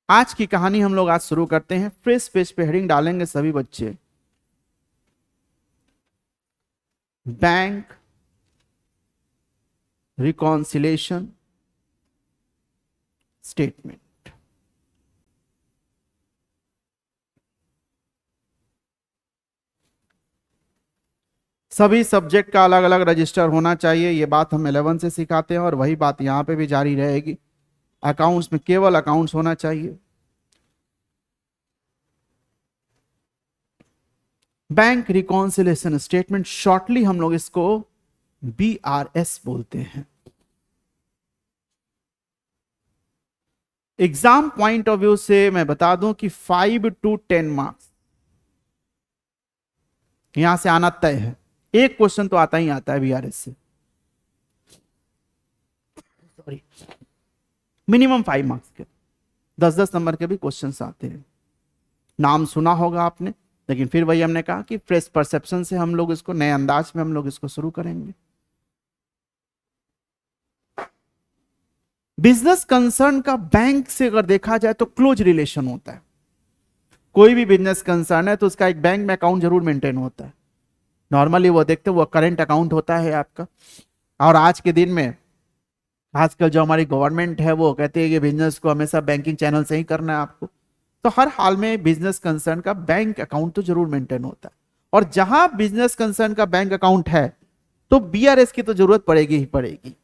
आज की कहानी हम लोग आज शुरू करते हैं। फ्रेश पेज पे हेडिंग डालेंगे सभी बच्चे, बैंक रिकॉन्सिलेशन स्टेटमेंट। सभी सब्जेक्ट का अलग अलग रजिस्टर होना चाहिए, ये बात हम 11 से सिखाते हैं और वही बात यहां पे भी जारी रहेगी। अकाउंट्स में केवल अकाउंट्स होना चाहिए। बैंक रिकॉन्सिलेशन स्टेटमेंट, शॉर्टली हम लोग इसको BRS बोलते हैं। एग्जाम पॉइंट ऑफ व्यू से मैं बता दूं कि 5 to 10 मार्क्स यहां से आना तय है। एक क्वेश्चन तो आता ही आता है BRS से, सॉरी, मिनिमम 5 मार्क्स के 10-10 नंबर के भी क्वेश्चंस आते हैं। नाम सुना होगा आपने, लेकिन फिर वही हमने कहा कि फ्रेश परसेप्शन से हम लोग इसको नए अंदाज में हम लोग इसको शुरू करेंगे। बिजनेस कंसर्न का बैंक से अगर देखा जाए तो क्लोज रिलेशन होता है। कोई भी बिजनेस कंसर्न है तो उसका एक बैंक में अकाउंट जरूर मेंटेन होता है। नॉर्मली वो देखते हैं वो करंट अकाउंट होता है आपका। और आज के दिन में आजकल जो हमारी गवर्नमेंट है वो कहती है कि बिजनेस को हमेशा बैंकिंग चैनल से ही करना है आपको। तो हर हाल में बिजनेस कंसर्न का बैंक अकाउंट तो जरूर मेंटेन होता है। और जहां बिजनेस कंसर्न का बैंक अकाउंट है तो BRS की तो जरूरत पड़ेगी ही पड़ेगी।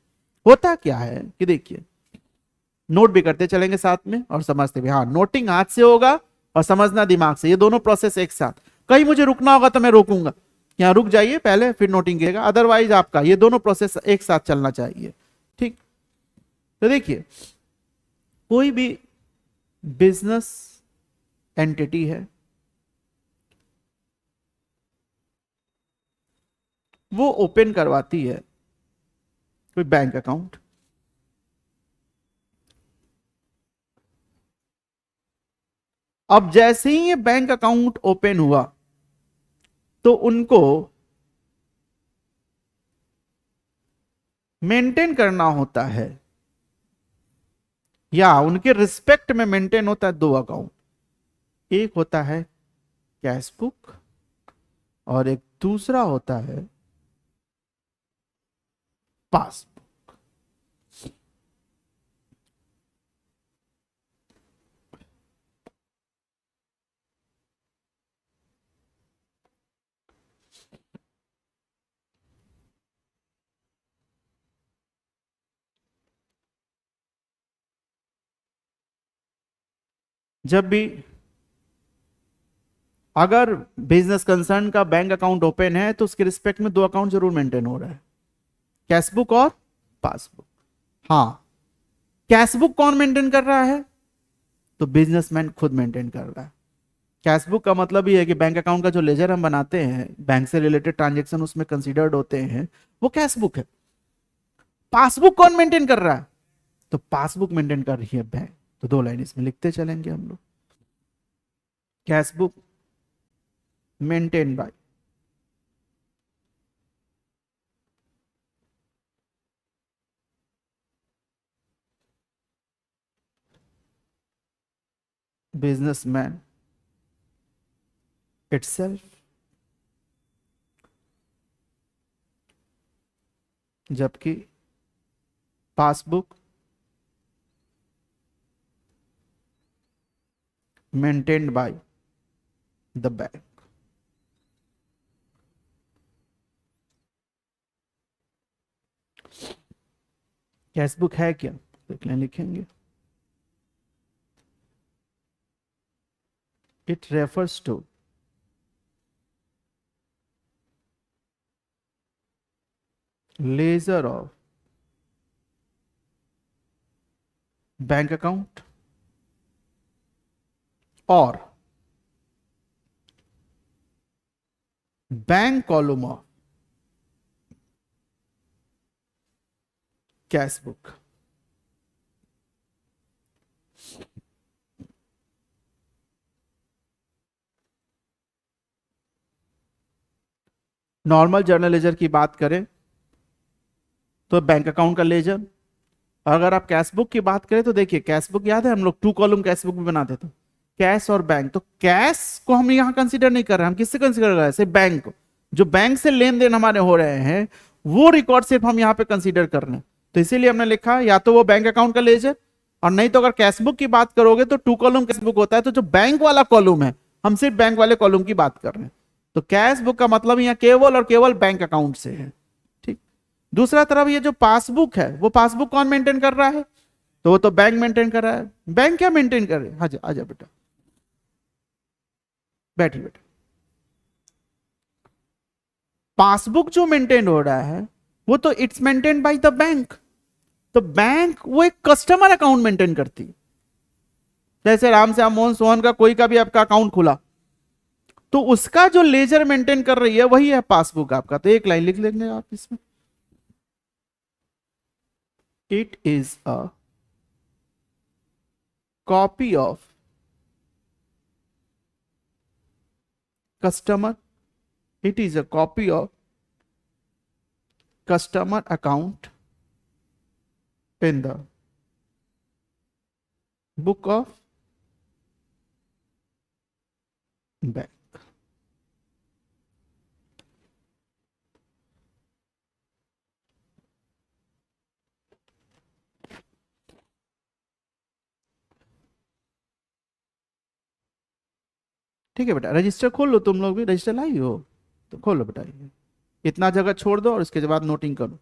होता क्या है कि देखिए, नोट भी करते चलेंगे साथ में और समझते भी। हाँ, नोटिंग हाथ से होगा और समझना दिमाग से, ये दोनों प्रोसेस एक साथ। कहीं मुझे रुकना होगा तो मैं रोकूंगा, यहाँ रुक जाइए पहले फिर नोटिंग कीजिएगा, अदरवाइज आपका ये दोनों प्रोसेस एक साथ चलना चाहिए। ठीक, तो देखिए, कोई भी बिजनेस एंटिटी है वो ओपन करवाती है कोई बैंक अकाउंट। अब जैसे ही ये बैंक अकाउंट ओपन हुआ तो उनको मेंटेन करना होता है, या उनके रिस्पेक्ट में मेंटेन होता है दो अकाउंट। एक होता है कैश बुक और एक दूसरा होता है पासबुक। जब भी अगर बिजनेस कंसर्न का बैंक अकाउंट ओपन है तो उसके रिस्पेक्ट में दो अकाउंट जरूर मेंटेन हो रहा है, कैशबुक और पासबुक। हाँ, कैशबुक कौन मेंटेन कर रहा है? तो बिजनेसमैन खुद मेंटेन कर रहा है। कैशबुक का मतलब ये है कि बैंक अकाउंट का जो लेजर हम बनाते हैं, बैंक से रिलेटेड ट्रांजेक्शन उसमें कंसीडर्ड होते हैं, वो कैशबुक है। पासबुक कौन मेंटेन कर रहा है? तो पासबुक मेंटेन कर रही है बैंक। तो दो लाइन इसमें लिखते चलेंगे हम लोग, cashbook maintain by businessman itself, जबकि passbook maintained by the bank. Cashbook है क्या? देख लें, लिखेंगे, it refers to ledger of bank account और bank column of cashbook. Normal journal ledger की बात करें तो बैंक अकाउंट का लेजर, और अगर आप कैश बुक की बात करें तो देखिए, कैश बुक याद है हम लोग 2 कॉलम कैश बुक भी बनाते थे, कैश और बैंक। तो कैश को हम यहां कंसीडर नहीं कर रहे, हम किससे कंसीडर कर रहे हैं, सिर्फ बैंक को। जो बैंक से लेन देन हमारे हो रहे हैं वो रिकॉर्ड सिर्फ हम यहां पे कंसीडर कर रहे हैं। तो इसीलिए हमने लिखा या तो वो बैंक अकाउंट का लेजर, और नहीं तो अगर कैश बुक की बात करोगे तो 2 कॉलम कैश बुक होता है, तो जो बैंक वाला कॉलम है हम सिर्फ बैंक वाले कॉलम की बात कर रहे हैं। तो कैश बुक का मतलब यहाँ केवल और केवल बैंक अकाउंट से है। ठीक। दूसरा तरफ ये जो पासबुक है, वो पासबुक कौन मेंटेन कर रहा है, तो वो तो बैंक मेंटेन कर रहा है। बैंक क्या मेंटेन कर रहे हैं, आजा आजा बेटा, बैठिए बेटा। पासबुक जो मेंटेन हो रहा है वो तो it's maintain by the bank. तो बैंक वो एक कस्टमर अकाउंट मेंटेन करती है। जैसे राम श्याम मोहन सोहन का कोई का भी आपका अकाउंट खुला, तो उसका जो लेजर मेंटेन कर रही है वही है पासबुक आपका। तो एक लाइन लिख लेंगे आप इसमें, it is a copy of customer, it is a copy of customer account in the book of bank. ठीक है बेटा, रजिस्टर खोल लो, तुम लोग भी रजिस्टर लाई हो तो खोलो बेटा, ये इतना जगह छोड़ दो और इसके बाद नोटिंग करो।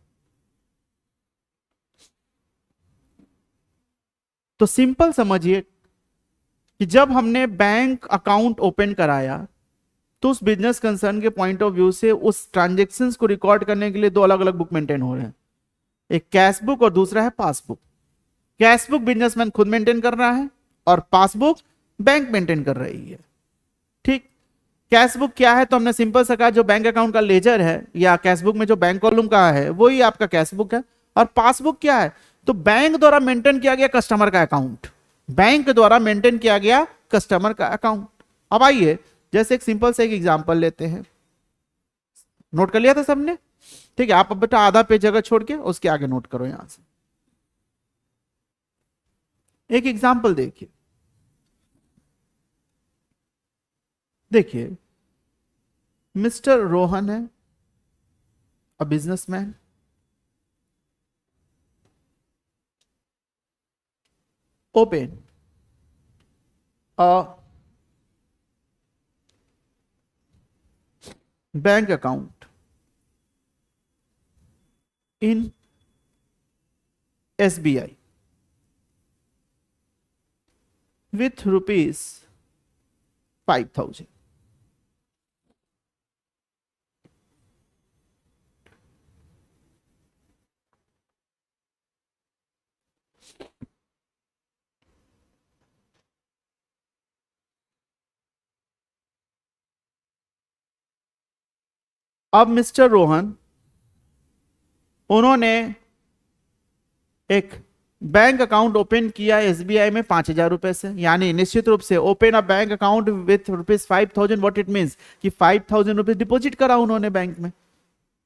तो सिंपल समझिए कि जब हमने बैंक अकाउंट ओपन कराया तो उस बिजनेस कंसर्न के पॉइंट ऑफ व्यू से उस ट्रांजेक्शन्स को रिकॉर्ड करने के लिए 2 अलग अलग बुक मेंटेन हो रहे हैं, एक कैश बुक और दूसरा है पासबुक। कैश बुक बिजनेसमैन खुद मेंटेन कर रहा है और पासबुक बैंक मेंटेन कर रही है। ठीक। कैश बुक क्या है, तो हमने सिंपल सा कहा जो बैंक अकाउंट का लेजर है या कैश बुक में जो बैंक कॉलम का है वही आपका कैश बुक है। और पासबुक क्या है, तो बैंक द्वारा मेंटेन किया गया कस्टमर का अकाउंट, बैंक द्वारा मेंटेन किया गया कस्टमर का अकाउंट। अब आइए जैसे एक सिंपल से एक एग्जांपल लेते हैं, नोट कर लिया था सबने, ठीक है। आप अब बेटा आधा पेज जगह छोड़ के उसके आगे नोट करो। यहां से एक एग्जांपल देखिए, देखिए मिस्टर रोहन है a businessman, open a bank account in SBI with rupees 5,000. अब मिस्टर रोहन उन्होंने एक बैंक अकाउंट ओपन किया एसबीआई में 5,000 रुपए से, यानी निश्चित रूप से open a bank account with rupees 5,000। What it means कि 5,000 रुपीज डिपॉजिट करा उन्होंने बैंक में।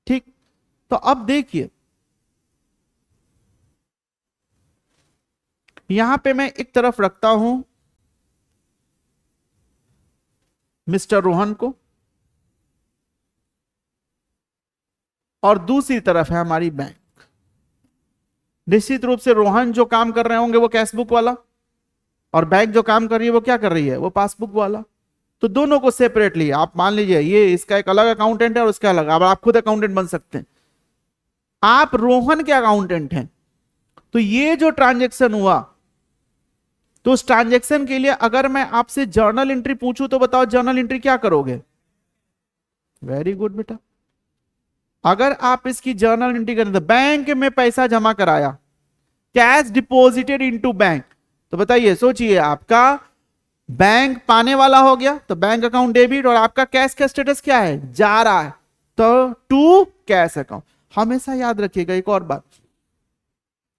ठीक। तो अब देखिए यहां पे मैं एक तरफ रखता हूं मिस्टर रोहन को और दूसरी तरफ है हमारी बैंक। निश्चित रूप से रोहन जो काम कर रहे होंगे वो कैशबुक वाला, और बैंक जो काम कर रही है वो क्या कर रही है, वो पासबुक वाला। तो दोनों को सेपरेटली आप मान लीजिए ये इसका एक अलग अकाउंटेंट है और उसका अलग, अब आप खुद अकाउंटेंट बन सकते हैं। आप रोहन के अकाउंटेंट हैं, तो ये जो ट्रांजेक्शन हुआ तो उस ट्रांजेक्शन के लिए अगर मैं आपसे जर्नल एंट्री पूछूं तो बताओ जर्नल एंट्री क्या करोगे। वेरी गुड बेटा, अगर आप इसकी जर्नल एंट्री करें तो बैंक में पैसा जमा कराया, कैश डिपॉजिटेड इनटू बैंक, तो बताइए सोचिए आपका बैंक पाने वाला हो गया तो बैंक अकाउंट डेबिट, और आपका कैश का स्टेटस क्या है, जा रहा है, तो टू कैश अकाउंट। हमेशा याद रखिएगा एक और बात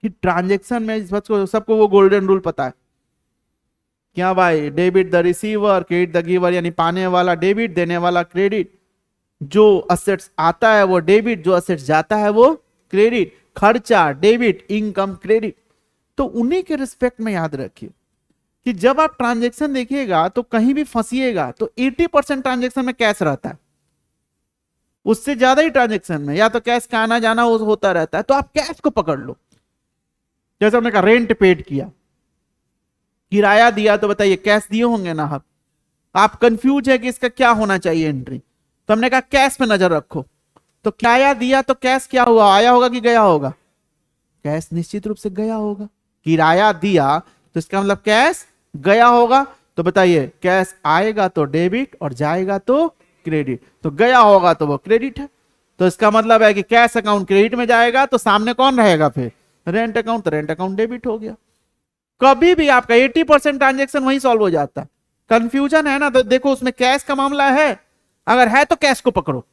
कि ट्रांजेक्शन में सबको वो गोल्डन रूल पता है क्या भाई, debit the receiver credit the giver, यानी पाने वाला डेबिट देने वाला क्रेडिट। जो असेट्स आता है वो डेबिट, जो असेट्स जाता है वो क्रेडिट, खर्चा डेबिट, इनकम क्रेडिट। तो उन्हीं के रिस्पेक्ट में याद रखिए कि जब आप ट्रांजेक्शन देखिएगा तो कहीं भी फंसिएगा तो 80% ट्रांजेक्शन में कैश रहता है, उससे ज्यादा ही ट्रांजेक्शन में या तो कैश का आना जाना होता रहता है। तो आप कैश को पकड़ लो। जैसे हमने कहा रेंट पेड किया, किराया दिया, तो बताइए कैश दिए होंगे ना आप कंफ्यूज है कि इसका क्या होना चाहिए एंट्री, तो हमने कहा कैश पे नजर रखो। तो किराया दिया तो कैश क्या हुआ, आया होगा कि गया होगा? कैश निश्चित रूप से गया होगा। किराया दिया तो इसका मतलब कैश गया होगा। तो बताइए कैश आएगा तो डेबिट और जाएगा तो क्रेडिट, तो गया होगा तो वो क्रेडिट है। तो इसका मतलब है कि कैश अकाउंट क्रेडिट में जाएगा तो सामने कौन रहेगा फिर? रेंट अकाउंट, तो रेंट अकाउंट डेबिट हो गया। कभी भी आपका 80% ट्रांजेक्शन वहीं सॉल्व हो जाता है। कंफ्यूजन है ना, तो देखो उसमें कैश का मामला है, अगर है तो कैश को पकड़ो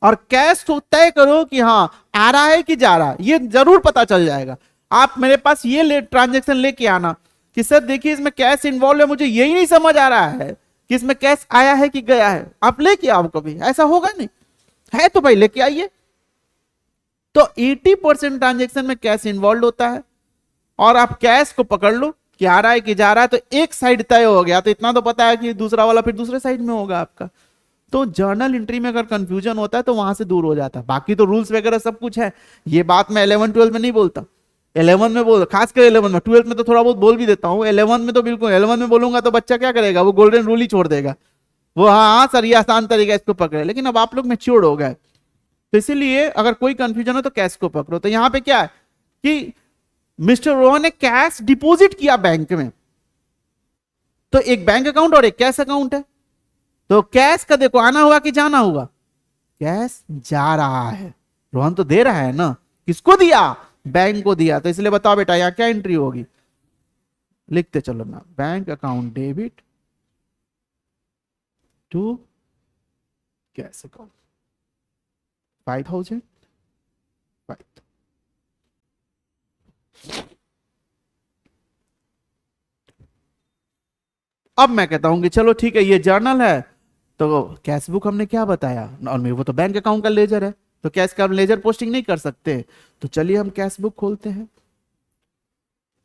और कैश को तय करो कि हाँ आ रहा है कि जा रहा है, ये जरूर पता चल जाएगा। आप मेरे पास ये ट्रांजेक्शन लेके आना कि सर देखिए इसमें कैश इन्वॉल्व है, मुझे यही नहीं समझ आ रहा है कि इसमें कैश आया है कि गया है। आप लेके आओ, कभी ऐसा होगा नहीं है तो भाई लेके आइए। तो 80% ट्रांजेक्शन में कैश इन्वॉल्व होता है और आप कैश को पकड़ लो कि आ रहा है कि जा रहा है, तो एक साइड तय हो गया, तो इतना तो पता है कि दूसरा वाला फिर दूसरे साइड में होगा आपका। तो जर्नल एंट्री में अगर कंफ्यूजन होता है तो वहां से दूर हो जाता है। बाकी तो रूल्स वगैरह सब कुछ है, ये बात मैं 11 12 में नहीं बोलता, 11 में बोल, खासकर 11 में, 12 में तो थोड़ा बहुत बोल भी देता हूँ, 11 में तो बिल्कुल, 11 में बोलूंगा तो बच्चा क्या करेगा, वो गोल्डन रूल ही छोड़ देगा, वो हाँ हाँ सर ये आसान तरीका इसको पकड़े। लेकिन अब आप लोग मैच्योर हो गए, तो इसीलिए अगर कोई कंफ्यूजन हो तो कैश को पकड़ो। तो यहां पे क्या है कि मिस्टर रोहन ने कैश डिपॉजिट किया बैंक में, तो एक बैंक अकाउंट और एक कैश अकाउंट है। तो कैश का देखो आना हुआ कि जाना हुआ, कैश जा रहा है, रोहन तो दे रहा है ना, किसको दिया? बैंक को दिया। तो इसलिए बताओ बेटा यहां क्या एंट्री होगी, लिखते चलो ना, bank account debit to cash account 5000। अब मैं कहता हूं कि चलो ठीक है ये जर्नल है, तो कैश बुक हमने क्या बताया, नॉर्मली वो तो बैंक अकाउंट का लेजर है, तो कैश का लेजर पोस्टिंग नहीं कर सकते। तो चलिए हम कैश बुक खोलते हैं।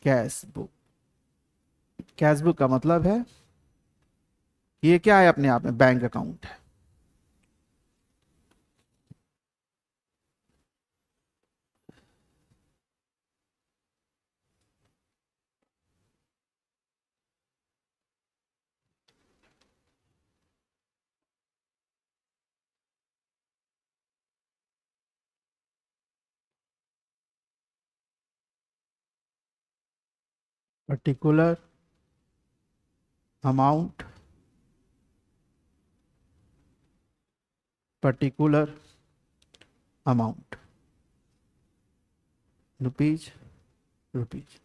कैश बुक, कैश बुक का मतलब है ये क्या है, अपने आप में बैंक अकाउंट है। Particular amount, particular amount, rupees, rupees.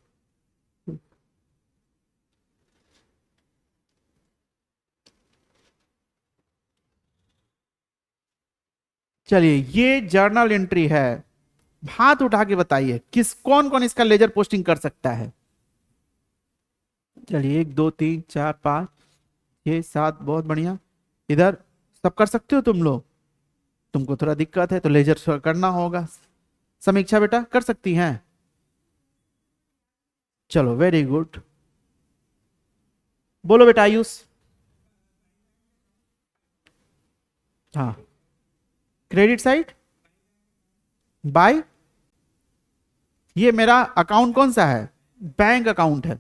चलिए ये जर्नल एंट्री है, हाथ उठा के बताइए किस कौन कौन इसका लेजर पोस्टिंग कर सकता है। चलिए 1 2 3 4 5 6 7, बहुत बढ़िया। इधर सब कर सकते हो तुम लोग, तुमको थोड़ा दिक्कत है तो लेजर करना होगा। समीक्षा बेटा कर सकती हैं, चलो वेरी गुड। बोलो बेटा आयुष। हाँ, क्रेडिट साइड बाय, ये मेरा अकाउंट कौन सा है, बैंक अकाउंट है।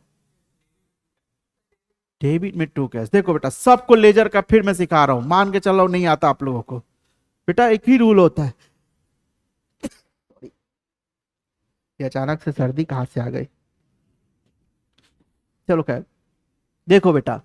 डेबिट में टू कैश, देखो बेटा सबको लेजर का फिर मैं सिखा रहा हूं, मान के चलो नहीं आता आप लोगों को, बेटा एक ही रूल होता है। ये अचानक से सर्दी कहां से आ गई, चलो खैर। देखो बेटा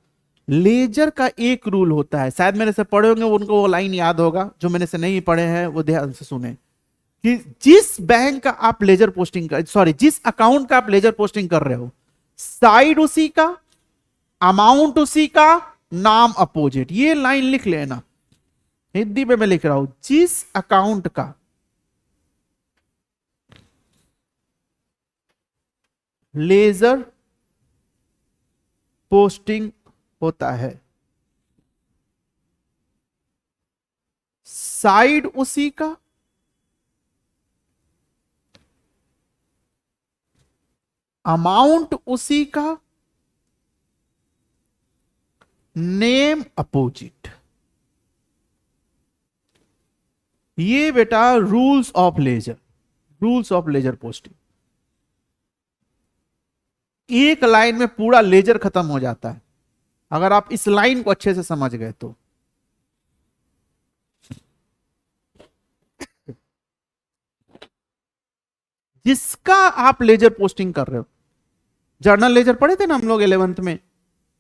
लेजर का एक रूल होता है, शायद मेरे से पढ़े होंगे उनको वो लाइन याद होगा, जो मेरे से नहीं पढ़े हैं वो ध्यान से सुने, कि जिस बैंक का आप लेजर पोस्टिंग कर, सॉरी जिस अकाउंट का आप लेजर पोस्टिंग कर रहे हो, साइड उसी का, अमाउंट उसी का, नाम अपोजिट, ये लाइन लिख लेना। हिंदी में मैं लिख रहा हूं, जिस अकाउंट का लेजर पोस्टिंग होता है, साइड उसी का, अमाउंट उसी का, नेम अपोजिट। ये बेटा rules of ledger, rules of ledger posting. एक लाइन में पूरा लेजर खत्म हो जाता है अगर आप इस लाइन को अच्छे से समझ गए तो। जिसका आप लेजर पोस्टिंग कर रहे हो, जर्नल लेजर पढ़े थे ना हम लोग 11th में,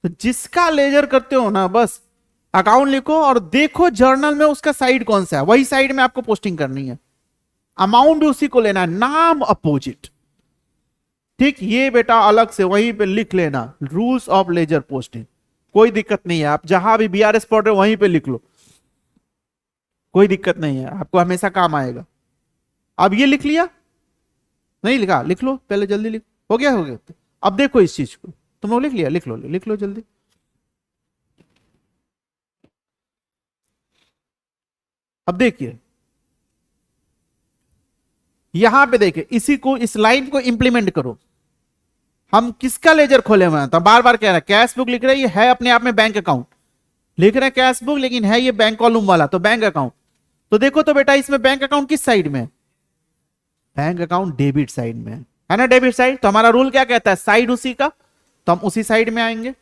तो जिसका लेजर करते हो ना, बस अकाउंट लिखो और देखो जर्नल में उसका साइड कौन सा है, वही साइड में आपको पोस्टिंग करनी है। अमाउंट उसी को लेना है, नाम अपोजिट। ठीक, ये बेटा अलग से वहीं पे लिख लेना, रूल्स ऑफ लेजर पोस्टिंग। कोई दिक्कत नहीं है, आप जहां भी बीआरएस पढ़ रहे हो वहीं पे लिख लो, कोई दिक्कत नहीं है, आपको हमेशा काम आएगा। अब ये लिख लिया, नहीं लिखा, लिख लो पहले, जल्दी लिख। हो गया, हो गया। अब देखो इस चीज को, तुम लोग लिख लिया, लिख लो, लिख लो जल्दी। अब देखिए यहां पे, देखिए इसी को, इस लाइन को इंप्लीमेंट करो। हम किसका लेजर खोले हुए हैं, तो बार बार कह रहा है कैश बुक लिख रहे हैं, ये है अपने आप में बैंक अकाउंट लिख रहे हैं कैश बुक, लेकिन है ये बैंक कॉलम वाला, तो बैंक अकाउंट। तो देखो तो बेटा इसमें बैंक अकाउंट किस साइड में है, बैंक अकाउंट डेबिट साइड में है ना, डेबिट साइड। तो हमारा रूल क्या कहता है, साइड उसी का, तो हम उसी साइड में आएंगे।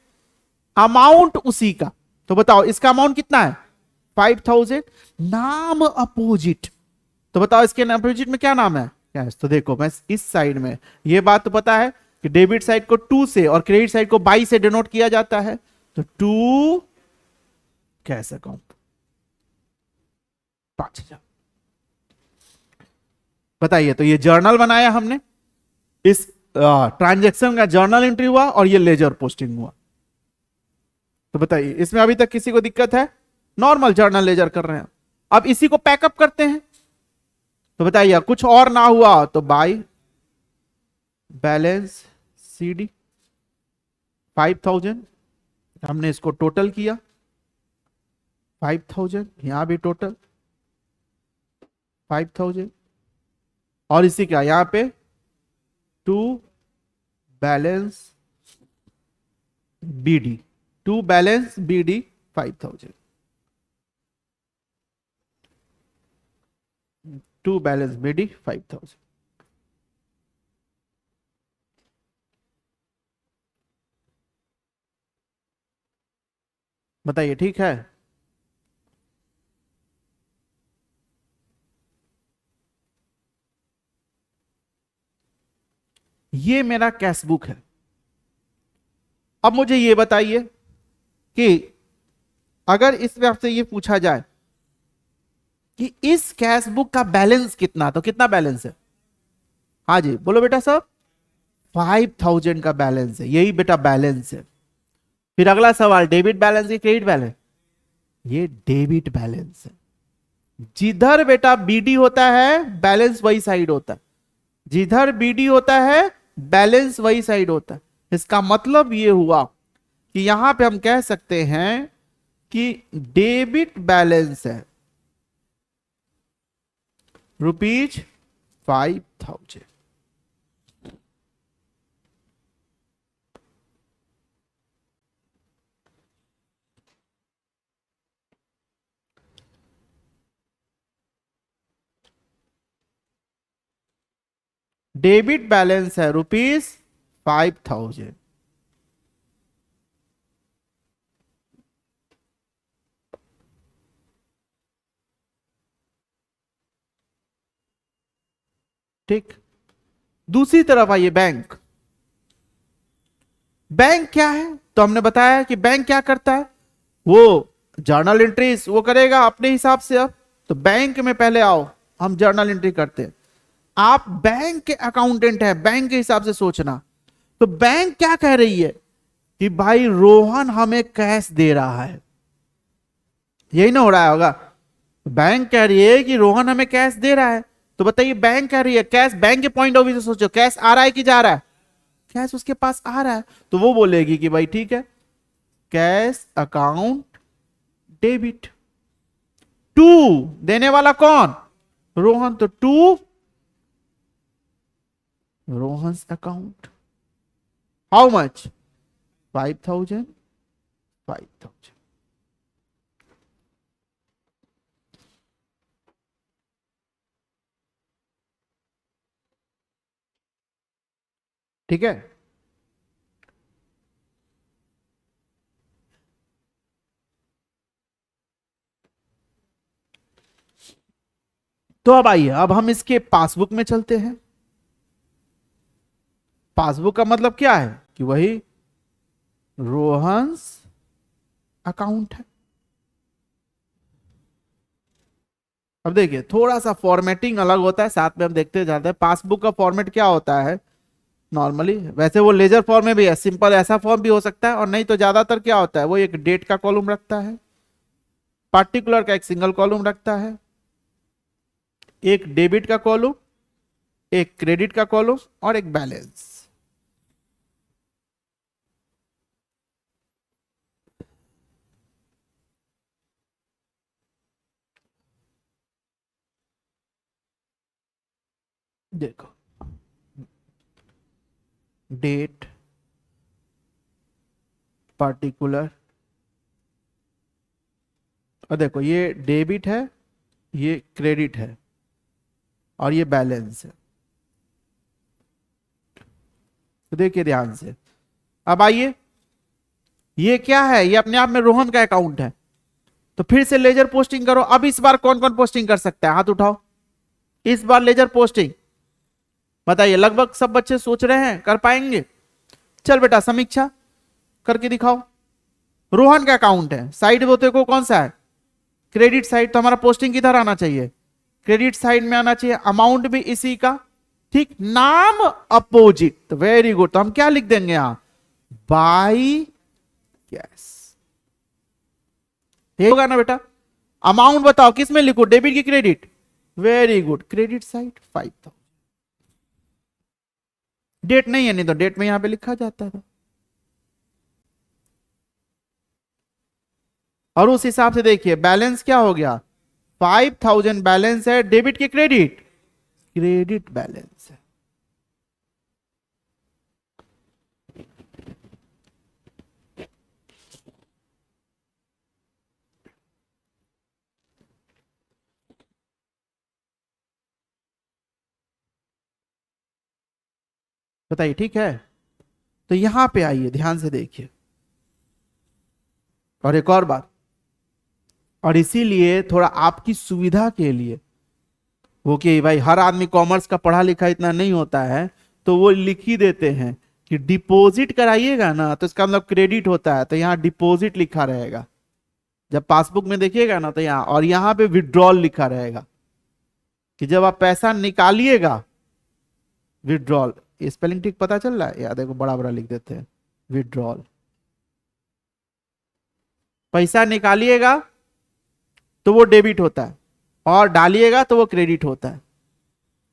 अमाउंट उसी का, तो बताओ इसका अमाउंट कितना है, 5000। नाम अपोजिट, तो बताओ इसके अपोजिट में क्या नाम है, कैश। तो देखो मैं इस साइड में, ये बात तो पता है कि डेबिट साइड को 2 से और क्रेडिट साइड को बाई से डिनोट किया जाता है, तो 2 कैश अकाउंट 5000। बताइए, तो ये जर्नल बनाया हमने, इस ट्रांजैक्शन का जर्नल एंट्री हुआ और ये लेजर पोस्टिंग हुआ। तो बताइए इसमें अभी तक किसी को दिक्कत है, नॉर्मल जर्नल लेजर कर रहे हैं। अब इसी को पैकअप करते हैं, तो बताइए कुछ और ना हुआ तो बाई बैलेंस सीडी 5000, हमने इसको टोटल किया 5000, यहां भी टोटल 5000, और इसी का यहां पे 2 balance BD, 2 balance BD 5000, 2 balance BD 5000। बताइए ठीक है। ये मेरा कैश बुक है। अब मुझे ये बताइए कि अगर इस पे आपसे ये पूछा जाए कि इस कैश बुक का बैलेंस कितना, तो कितना बैलेंस है, हाँ जी बोलो बेटा सब, 5000 का बैलेंस है, यही बेटा बैलेंस है। फिर अगला सवाल, डेबिट बैलेंस या क्रेडिट बैलेंस, ये डेबिट बैलेंस है। जिधर बेटा बीडी होता है बैलेंस वही साइड होता है, जिधर बीडी होता है बैलेंस वही साइड होता है। इसका मतलब ये हुआ कि यहां पे हम कह सकते हैं कि डेबिट बैलेंस है ₹5000। डेबिट बैलेंस है ₹5000। ठीक, दूसरी तरफ आइए, बैंक। बैंक क्या है, तो हमने बताया कि बैंक क्या करता है, वो जर्नल एंट्रीज वो करेगा अपने हिसाब से। अब तो बैंक में पहले आओ, हम जर्नल एंट्री करते हैं। आप बैंक के अकाउंटेंट है, बैंक के हिसाब से सोचना। तो बैंक क्या कह रही है कि भाई रोहन हमें कैश दे रहा है, यही ना हो रहा होगा। बैंक कह रही है कि रोहन हमें कैश दे रहा है, तो बताइए बैंक कह रही है कैश, बैंक के पॉइंट ऑफ व्यू से सोचो, कैश आ रहा है कि जा रहा है, कैश उसके पास आ रहा है, तो वो बोलेगी कि भाई ठीक है, कैश अकाउंट डेबिट। 2 देने वाला कौन, रोहन, तो 2 रोहन अकाउंट। How much? 5,000, 5,000। ठीक है। तो अब आइए, अब हम इसके पासबुक में चलते हैं। पासबुक का मतलब क्या है कि वही रोहन्स अकाउंट है। अब देखिए थोड़ा सा फॉर्मेटिंग अलग होता है, साथ में हम देखते जाते हैं पासबुक का फॉर्मेट क्या होता है नॉर्मली। वैसे वो लेजर फॉर्म में भी है, सिंपल ऐसा फॉर्म भी हो सकता है, और नहीं तो ज्यादातर क्या होता है वो एक डेट का कॉलम रखता है, पार्टिकुलर का एक सिंगल कॉलम रखता है, एक डेबिट का कॉलम, एक क्रेडिट का कॉलम, और एक बैलेंस। देखो डेट, पार्टिकुलर, और देखो ये डेबिट है, ये क्रेडिट है, और ये बैलेंस है। तो देखिए ध्यान से, अब आइए, ये क्या है? ये अपने आप में रोहन का अकाउंट है। तो फिर से लेजर पोस्टिंग करो। अब इस बार कौन कौन पोस्टिंग कर सकता है? हाथ उठाओ। इस बार लेजर पोस्टिंग बताइए। लगभग सब बच्चे सोच रहे हैं कर पाएंगे। चल बेटा समीक्षा करके दिखाओ। रोहन का अकाउंट है, साइड वो देखो कौन सा है? Credit side. तो हमारा पोस्टिंग किधर आना चाहिए? क्रेडिट साइड में आना चाहिए। अमाउंट भी इसी का, ठीक। नाम अपोजिट, वेरी गुड। तो हम क्या लिख देंगे यहां? By cash. ये होगा ना बेटा? अमाउंट बताओ किस में लिखो, डेबिट की credit? Very good, credit side 5,000। Date नहीं है, नहीं तो डेट में यहां पे लिखा जाता था। और उस हिसाब से देखिए बैलेंस क्या हो गया? 5,000 बैलेंस है, डेबिट की क्रेडिट? क्रेडिट बैलेंस है। बताइए ठीक है? तो यहां पे आइए ध्यान से देखिए, और एक और बात, और इसीलिए थोड़ा आपकी सुविधा के लिए वो कि भाई हर आदमी कॉमर्स का पढ़ा लिखा इतना नहीं होता है, तो वो लिख ही देते हैं कि डिपॉजिट कराइएगा ना तो इसका मतलब क्रेडिट होता है, तो यहाँ डिपॉजिट लिखा रहेगा। जब पासबुक में देखिएगा ना तो यहाँ, और यहाँ पे विड्रॉल लिखा रहेगा कि जब आप पैसा निकालिएगा, विड्रॉल। स्पेलिंग ठीक पता चल रहा है? या देखो बड़ा बड़ा लिख देते हैं, विड्रॉल। पैसा निकालिएगा तो वो डेबिट होता है, और डालिएगा तो वो क्रेडिट होता है।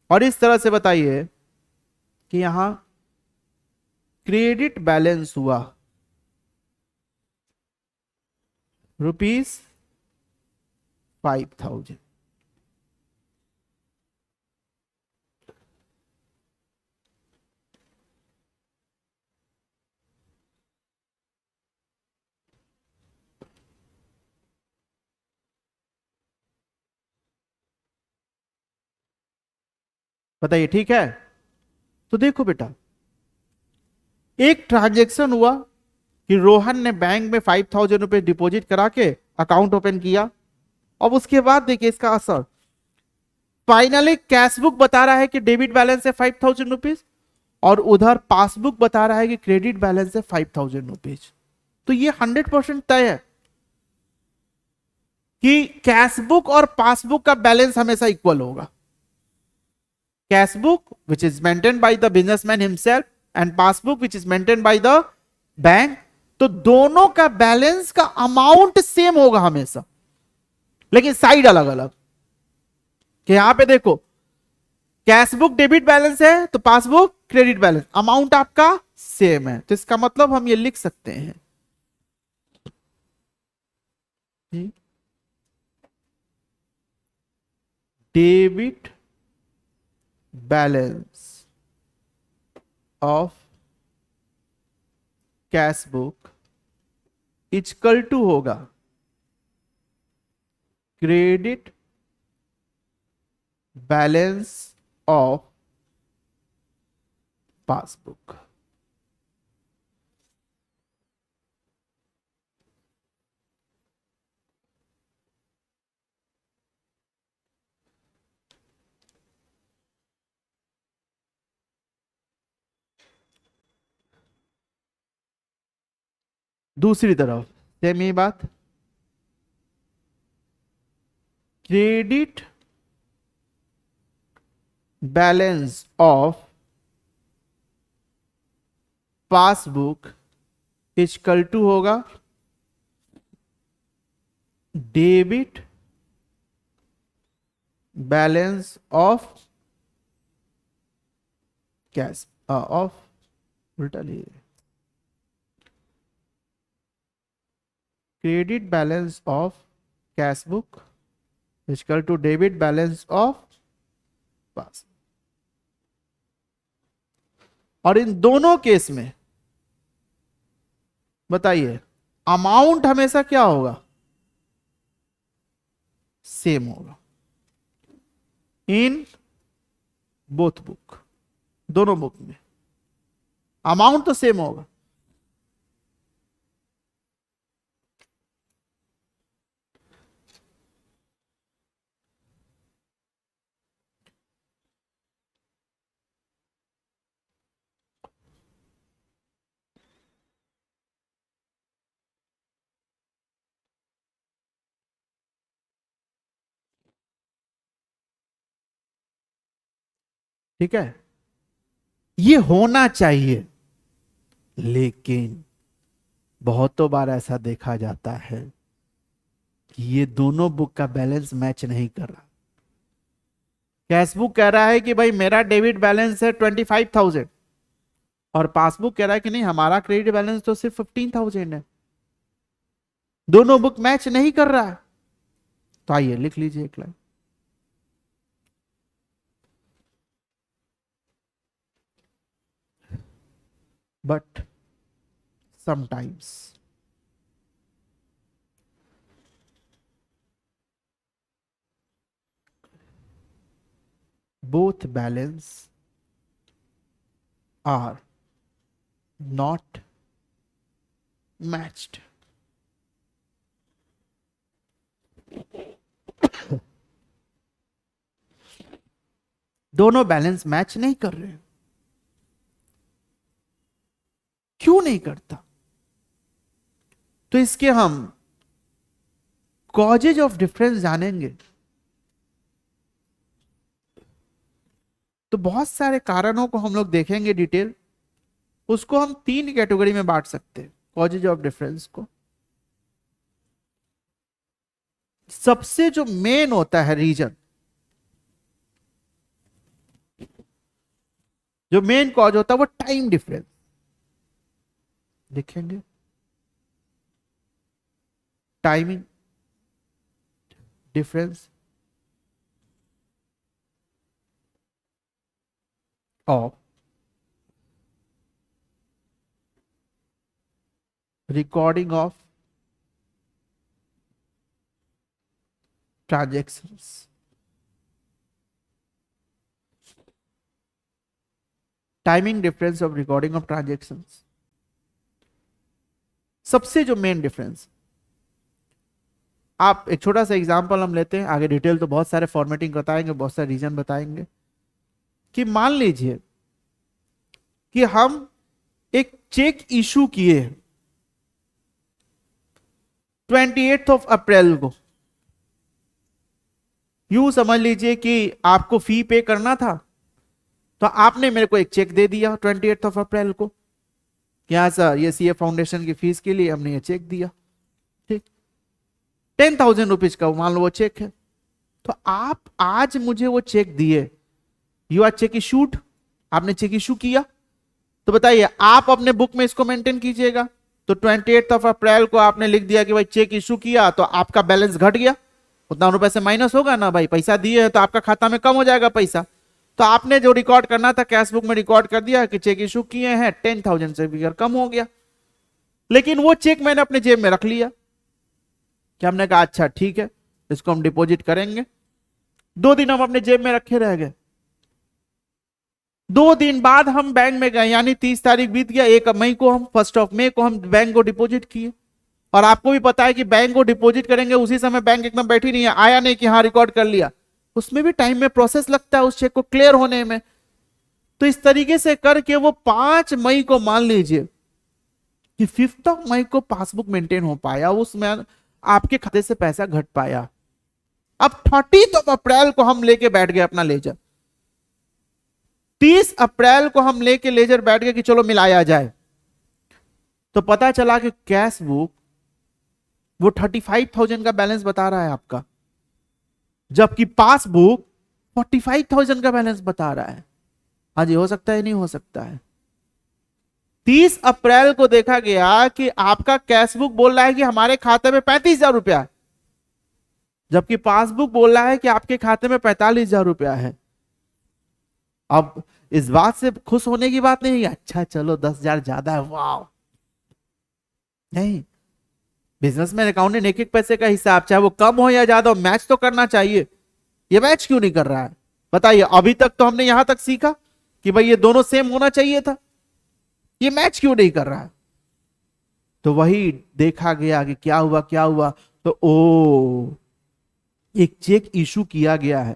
और इस तरह से बताइए कि यहां क्रेडिट बैलेंस हुआ ₹5,000। बताइए ठीक है? तो देखो बेटा, एक ट्रांजेक्शन हुआ कि रोहन ने बैंक में 5,000 रुपए डिपॉजिट करा के अकाउंट ओपन किया। अब उसके बाद देखिए इसका असर, फाइनली कैशबुक बता रहा है कि डेबिट बैलेंस है 5,000 रुपीज, और उधर पासबुक बता रहा है कि क्रेडिट बैलेंस है 5,000 रुपीज। तो ये 100% तय है कि कैशबुक और पासबुक का बैलेंस हमेशा इक्वल होगा। Cashbook which is maintain by the businessman himself, and passbook which is maintain by the bank. तो दोनों का बैलेंस का अमाउंट सेम होगा हमेशा, लेकिन साइड अलग अलग। कि यहां पे देखो कैशबुक डेबिट बैलेंस है तो पासबुक क्रेडिट बैलेंस, अमाउंट आपका सेम है। तो इसका मतलब हम ये लिख सकते हैं debit balance of cash book equal to होगा क्रेडिट बैलेंस ऑफ पासबुक। दूसरी तरफ सेम ही बात, credit balance of passbook equal to होगा debit balance of cash of, उल्टा लिए, credit balance of cash book equal to debit balance of pass. और इन दोनों केस में बताइए अमाउंट हमेशा क्या होगा, सेम होगा इन बोथ बुक, दोनों बुक में अमाउंट तो सेम होगा। ठीक है, ये होना चाहिए, लेकिन बहुतों बार ऐसा देखा जाता है कि ये दोनों बुक का बैलेंस मैच नहीं कर रहा। कैश बुक कह रहा है कि भाई मेरा डेबिट बैलेंस है 25,000 और पासबुक कह रहा है कि नहीं हमारा क्रेडिट बैलेंस तो सिर्फ 15,000 है, दोनों बुक मैच नहीं कर रहा है। तो आइए लिख लीजिए एक line, but sometimes both balance are not matched. दोनों बैलेंस मैच नहीं कर रहे, क्यों नहीं करता? तो इसके हम कॉजेज ऑफ डिफरेंस जानेंगे। तो बहुत सारे कारणों को हम लोग देखेंगे डिटेल, उसको हम 3 कैटेगरी में बांट सकते हैं कॉजेज ऑफ डिफरेंस को। सबसे जो मेन होता है रीजन, जो मेन कॉज होता है वो टाइम डिफरेंस, लिखेंगे timing difference of recording of transactions. Timing difference of recording of transactions, सबसे जो मेन डिफरेंस। आप एक छोटा सा एग्जांपल हम लेते हैं, आगे डिटेल तो बहुत सारे फॉर्मेटिंग बताएंगे, बहुत सारे रीजन बताएंगे। कि मान लीजिए कि हम एक चेक इशू किए 28 अप्रैल को, यूं समझ लीजिए कि आपको फी पे करना था, तो आपने मेरे को एक चेक दे दिया 28 अप्रैल को, क्या सर ये सीए फाउंडेशन की फीस के लिए हमने ये चेक दिया, ठीक 10,000 रुपीज का मान लो वो चेक है। तो आप आज मुझे वो चेक दिए, यू आर चेक इशूड, आपने चेक इशू किया। तो बताइए आप अपने बुक में इसको मेंटेन कीजिएगा। तो 28 अप्रैल को आपने लिख दिया कि भाई चेक इशू किया, तो आपका बैलेंस घट गया, उतना रुपए से माइनस होगा ना भाई, पैसा दिए है तो आपका खाता में कम हो जाएगा पैसा। तो आपने जो रिकॉर्ड करना था कैश बुक में रिकॉर्ड कर दिया कि चेक इशू किए हैं, 10,000 से फिगर कम हो गया। लेकिन वो चेक मैंने अपने जेब में रख लिया कि हमने कहा अच्छा ठीक है, इसको हम डिपॉजिट करेंगे। 2 दिन हम अपने जेब में रखे रह गए। 2 दिन बाद हम बैंक में गए, यानी 30 तारीख बीत गया, 1 मई को हम 1 मई को हम बैंक को डिपॉजिट किए। और आपको भी पता है कि बैंक को डिपॉजिट करेंगे उसी समय बैंक एकदम बैठी नहीं है, आया नहीं कि हाँ रिकॉर्ड कर लिया, उसमें भी टाइम में प्रोसेस लगता है उस चेक को क्लियर होने में। तो इस तरीके से करके वो 5 मई को मान लीजिए कि 5 मई को पासबुक मेंटेन हो पाया, उसमें आपके खाते से पैसा घट पाया। अब 30 अप्रैल को हम लेके बैठ गए अपना लेजर। 30 अप्रैल को हम लेके लेजर बैठ गए कि चलो मिलाया जाए। तो पता चला कि कैश बुक वो 35,000 का बैलेंस बता रहा है आपका, जबकि पासबुक 45,000 का बैलेंस बता रहा है। हाँ जी, हो सकता है नहीं हो सकता है। 30 अप्रैल को देखा गया कि आपका कैश बुक बोल रहा है कि हमारे खाते में 35,000 रुपया है, जबकि पासबुक बोल रहा है कि आपके खाते में 45,000 रुपया है। अब इस बात से खुश होने की बात नहीं है, अच्छा चलो 10,000 ज्यादा है, वाह, नहीं। बिजनेसमैन अकाउंटेंट एक एक पैसे का हिसाब, चाहे वो कम हो या ज्यादा हो, मैच तो करना चाहिए। ये मैच क्यों नहीं कर रहा है बताइए? अभी तक तो हमने यहां तक सीखा कि भाई ये दोनों सेम होना चाहिए था, ये मैच क्यों नहीं कर रहा है? तो वही देखा गया कि क्या हुआ क्या हुआ। तो ओ, एक चेक इशू किया गया है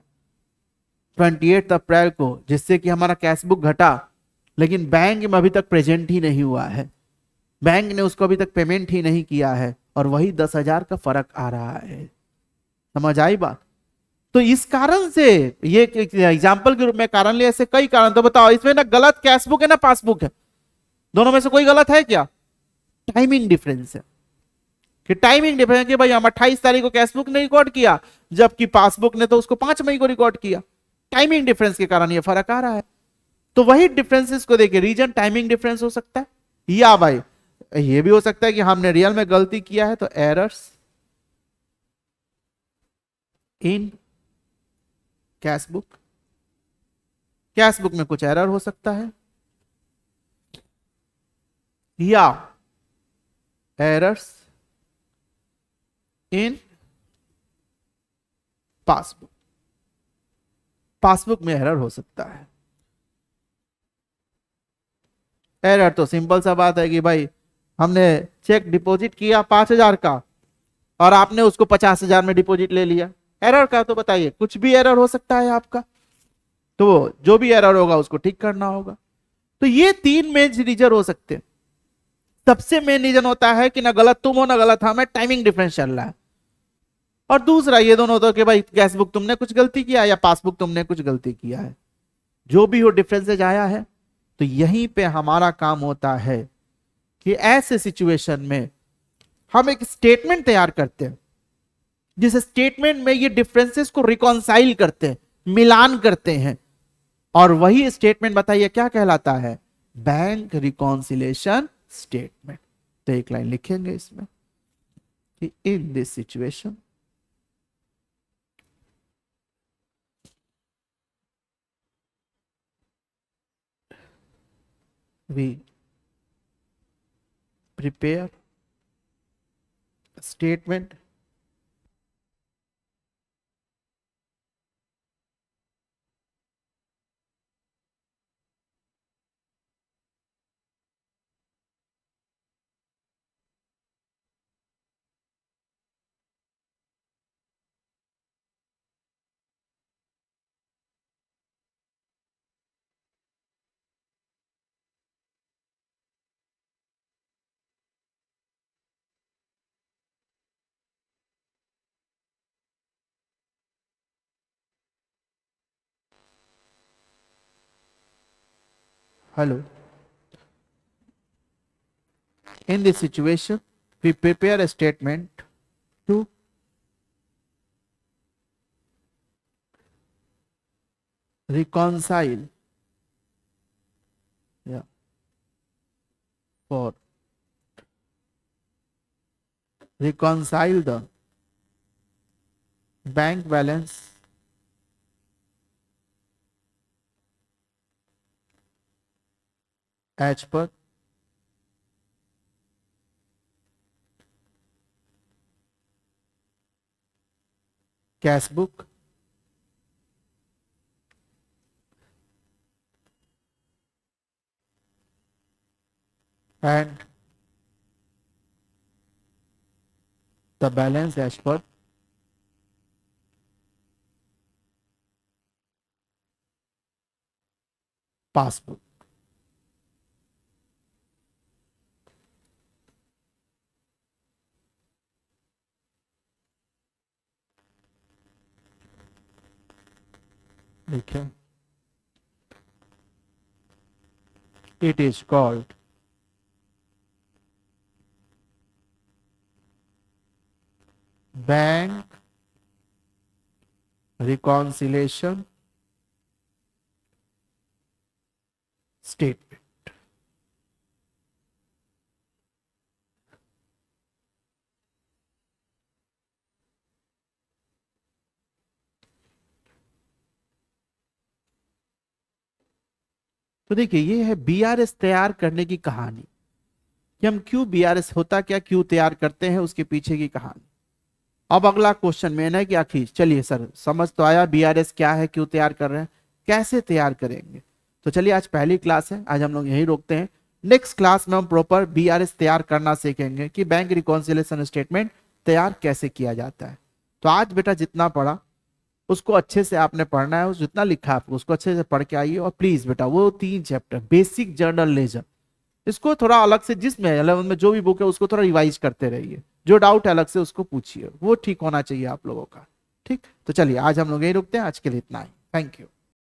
28 अप्रैल को, जिससे कि हमारा कैश बुक घटा, लेकिन बैंक में अभी तक प्रेजेंट ही नहीं हुआ है, बैंक ने उसको अभी तक पेमेंट ही नहीं किया है, और वही 10,000 का फर्क आ रहा है। समझ आई बात? तो इस कारण से, ये एग्जाम्पल के रूप में कारण लिया, ऐसे कई कारण। तो बताओ इसमें ना गलत कैश बुक है ना पासबुक है, दोनों में से कोई गलत है क्या? टाइमिंग डिफरेंस है, कि टाइमिंग डिफरेंस है कि भाई हम 28 तारीख को कैश बुक ने रिकॉर्ड किया, जबकि पासबुक ने तो उसको 5 मई को रिकॉर्ड किया। टाइमिंग डिफरेंस के कारण ये फर्क आ रहा है। तो वही डिफरेंसेस को देखिए, रीजन टाइमिंग डिफरेंस हो सकता है, या भाई ये भी हो सकता है कि हमने रियल में गलती किया है, तो errors in cash book, cash book में कुछ एरर हो सकता है, या एरर्स इन पासबुक, पासबुक में एरर हो सकता है। एरर तो सिंपल सा बात है कि भाई हमने चेक डिपॉजिट किया 5,000 का, और आपने उसको 50,000 में डिपॉजिट ले लिया। एरर का तो बताइए, कुछ भी एरर हो सकता है आपका, तो जो भी एरर होगा उसको ठीक करना होगा। तो ये 3 मेन रीजन हो सकते हैं। सबसे मेन रीजन होता है कि ना गलत तुम हो ना गलत हमें, टाइमिंग डिफरेंस चल रहा है। और दूसरा ये दोनों होता है कि भाई कैश बुक तुमने कुछ गलती किया या पासबुक तुमने कुछ गलती किया है। जो भी हो डिफरेंसेज आया है, तो यहीं पे हमारा काम होता है कि ऐसे सिचुएशन में हम एक स्टेटमेंट तैयार करते हैं, जिस स्टेटमेंट में ये डिफरेंसेस को रिकॉन्साइल करते हैं, मिलान करते हैं, और वही स्टेटमेंट बताइए क्या कहलाता है? Bank reconciliation statement. तो एक लाइन लिखेंगे इसमें कि in this situation we prepare statement hello, in this situation we prepare a statement to reconcile, yeah, for reconcile the bank balance as per cash book, and the balance as per passbook. देखिए, it is called bank reconciliation statement। तो देखिए, ये है BRS तैयार करने की कहानी कि हम क्यों बीआरएस होता क्या, क्यों तैयार करते हैं, उसके पीछे की कहानी। अब अगला क्वेश्चन मेन है कि आखिर चलिए सर समझ तो आया बीआरएस क्या है, क्यों तैयार कर रहे हैं, कैसे तैयार करेंगे। तो चलिए आज पहली क्लास है, आज हम लोग यही रोकते हैं। नेक्स्ट क्लास में हम प्रॉपर बीआरएस तैयार करना सीखेंगे कि बैंक रिकॉन्सिलिएशन स्टेटमेंट तैयार कैसे किया जाता है। तो आज बेटा जितना पढ़ा उसको अच्छे से आपने पढ़ना है, उस जितना लिखा है आपको उसको अच्छे से पढ़ के आइए। और प्लीज बेटा वो 3 चैप्टर बेसिक जर्नल लेजर, इसको थोड़ा अलग से जिसमें 11 में जो भी बुक है उसको थोड़ा रिवाइज करते रहिए। जो डाउट है अलग से उसको पूछिए, वो ठीक होना चाहिए आप लोगों का। ठीक, तो चलिए आज हम लोग यही रुकते हैं, आज के लिए इतना ही। Thank you.